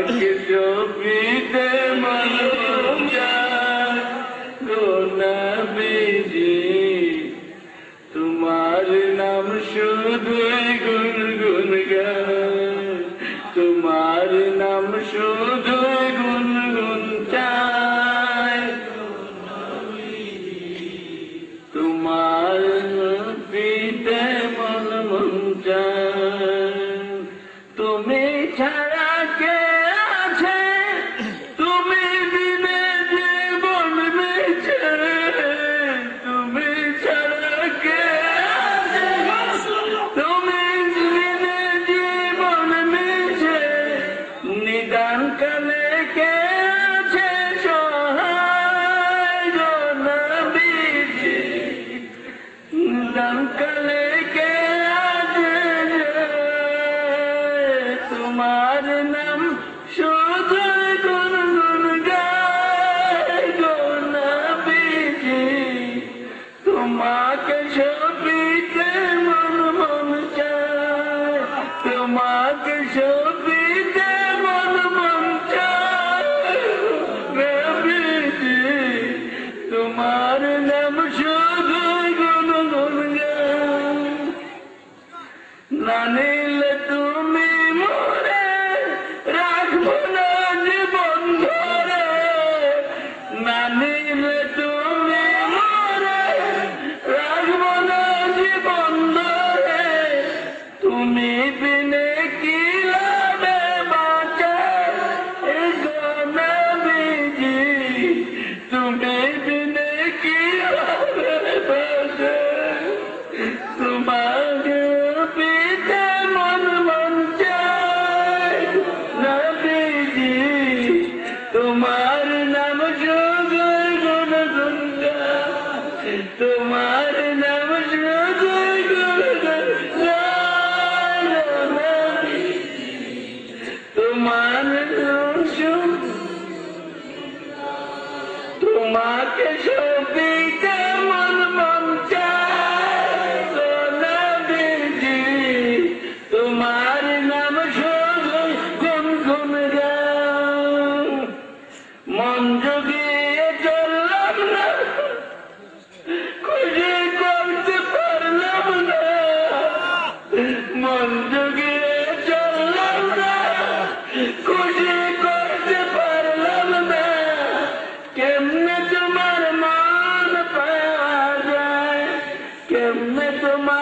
তোমাকে ছবিতে মন চায় গো নবীজি, তোমার নাম শুধুই গুনগুন গায়, তোমার নাম শুধুই গুনগুন চায়, তোমার পিতে মন চায়। তুমি ছাড়া কে আছে, তুমি বিনে জীবন বেঁচে, তুমি ছাড়া কে আছে, তুমি বিনে জীবন বেঁচে, নিদান কালে কে আছে সহায় গো নবীজি, নিদান কালে কে আছে, তোমার নাম শুধু গুনগুন গায় গো নবীজি, তোমাকে ছবিতে মন চায়, তোমাকে ছবিতে মন চায় নবীজি, তোমার নাম শুধু গুনগুন গায়। না নিলে তুমি মরে রাখবো না জীবন ধরে, না নিলে তুমি মরে রাখবো না জীবন ধরে, তুমি বিনে কি লাভে বাঁচে গো নবীজি, তুমি বিনে কি লাভে বাঁচে, তোমাকে পিতে মন চায় নবীজি, তোমার নাম শুধু গুনগুন গায়, তোমার নাম শুধু গুনগুন গায় নবীজি, তোমার নাম শুধু, তোমাকে ছবিতে মন চায় গো নবীজি, তোমার নাম শুধু গুনগুন গায়। মন জুগিয়ে চললাম না, খুশি করতে পারলাম না, মন জুগিয়ে চললাম না, খুশি করতে পারলাম না, কেমনে তোমার মান পাওয়া যায়, কেমনে তোমার